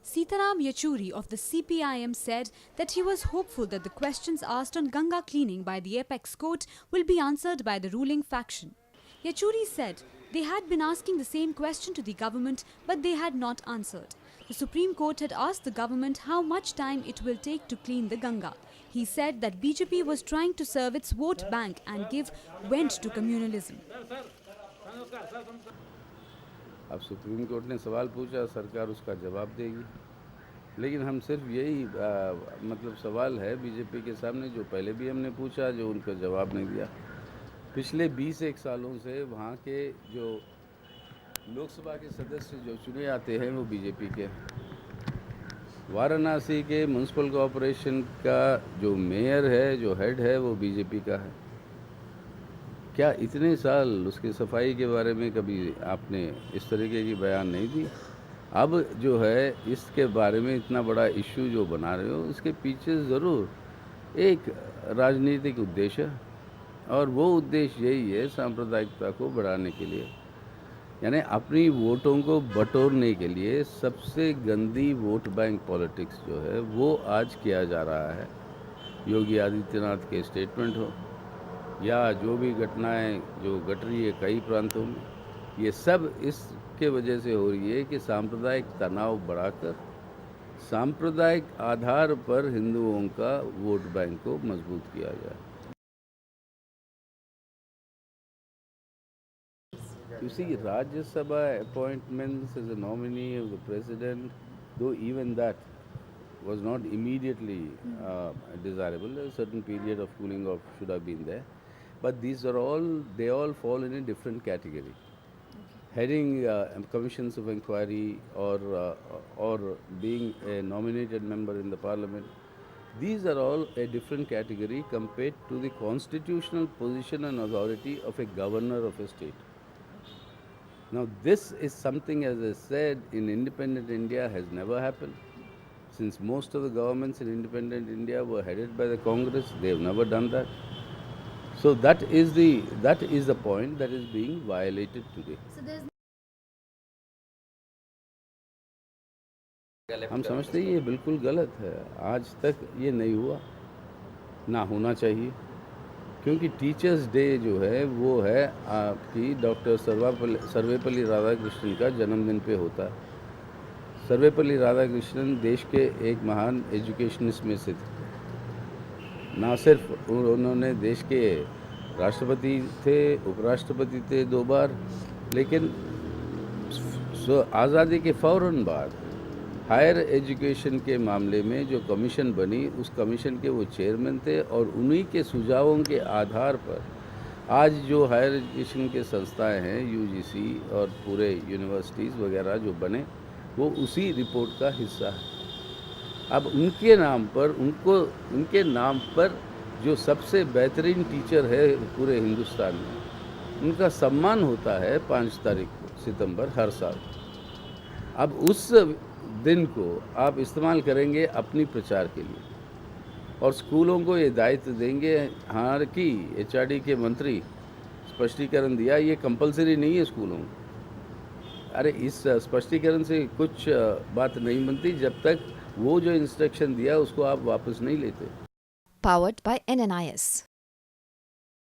Sitaram Yechury of the CPIM said that he was hopeful that the questions asked on Ganga cleaning by the apex court will be answered by the ruling faction. Yechury said they had been asking the same question to the government, but they had not answered. The Supreme Court had asked the government how much time it will take to clean the Ganga. He said that BJP was trying to serve its vote bank and give vent to communalism. अब supreme court ने सवाल पूछा, सरकार उसका जवाब देगी। लेकिन हम सिर्फ यही मतलब सवाल है बीजेपी के सामने जो पहले भी हमने पूछा, जो उनका जवाब नहीं दिया। पिछले 20 सालों से वहाँ के जो लोकसभा के सदस्य जो चुने आते हैं वो बीजेपी के। वाराणसी के म्यूनसिपल कॉरपोरेशन का जो मेयर है, जो हेड है, वो बीजेपी का है। क्या इतने साल उसकी सफाई के बारे में कभी आपने इस तरीके की बयान नहीं दी? अब जो है इसके बारे में इतना बड़ा इश्यू जो बना रहे हो, इसके पीछे ज़रूर एक राजनीतिक उद्देश्य है, और वो उद्देश्य यही है सांप्रदायिकता को बढ़ाने के लिए, यानी अपनी वोटों को बटोरने के लिए। सबसे गंदी वोट बैंक पॉलिटिक्स जो है वो आज किया जा रहा है। योगी आदित्यनाथ के स्टेटमेंट हो या जो भी घटनाएं जो घट रही है कई प्रांतों में, ये सब इसके वजह से हो रही है कि सांप्रदायिक तनाव बढ़ाकर सांप्रदायिक आधार पर हिंदुओं का वोट बैंक को मजबूत किया जाए। You see, Rajya Sabha appointments as a nominee of the president, though even that was not immediately desirable, a certain period of cooling off should have been there. But these are all, they all fall in a different category. Heading commissions of inquiry or being a nominated member in the parliament, these are all a different category compared to the constitutional position and authority of a governor of a state. Now this is something, as I said, in independent India has never happened. Since most of the governments in independent India were headed by the Congress, they have never done that. So that is the point that is being violated today. हम समझते हैं ये बिल्कुल गलत है। आज तक ये नहीं हुआ, ना होना चाहिए, क्योंकि टीचर्स डे जो है वो है आपकी डॉक्टर सर्वेपल्ली राधाकृष्णन का जन्मदिन पे होता है। सर्वेपल्ली राधाकृष्णन देश के एक महान एजुकेशनिस्ट में से थे। ना सिर्फ उन्होंने देश के राष्ट्रपति थे, उपराष्ट्रपति थे 2 बार, लेकिन आज़ादी के फ़ौरन बाद हायर एजुकेशन के मामले में जो कमीशन बनी, उस कमीशन के वो चेयरमैन थे, और उन्हीं के सुझावों के आधार पर आज जो हायर एजुकेशन के संस्थाएं हैं, यूजीसी और पूरे यूनिवर्सिटीज़ वगैरह जो बने, वो उसी रिपोर्ट का हिस्सा है। अब उनके नाम पर जो सबसे बेहतरीन टीचर है पूरे हिंदुस्तान में, उनका सम्मान होता है 5 सितंबर हर साल। अब उस दिन को आप इस्तेमाल करेंगे अपनी प्रचार के लिए, और स्कूलों को ये दायित्व देंगे। हाँ कि एचआरडी के मंत्री स्पष्टीकरण दिया, ये कंपलसरी नहीं है स्कूलों में। अरे इस स्पष्टीकरण से कुछ बात नहीं बनती जब तक वो जो इंस्ट्रक्शन दिया उसको आप वापस नहीं लेते। Powered by NNIS.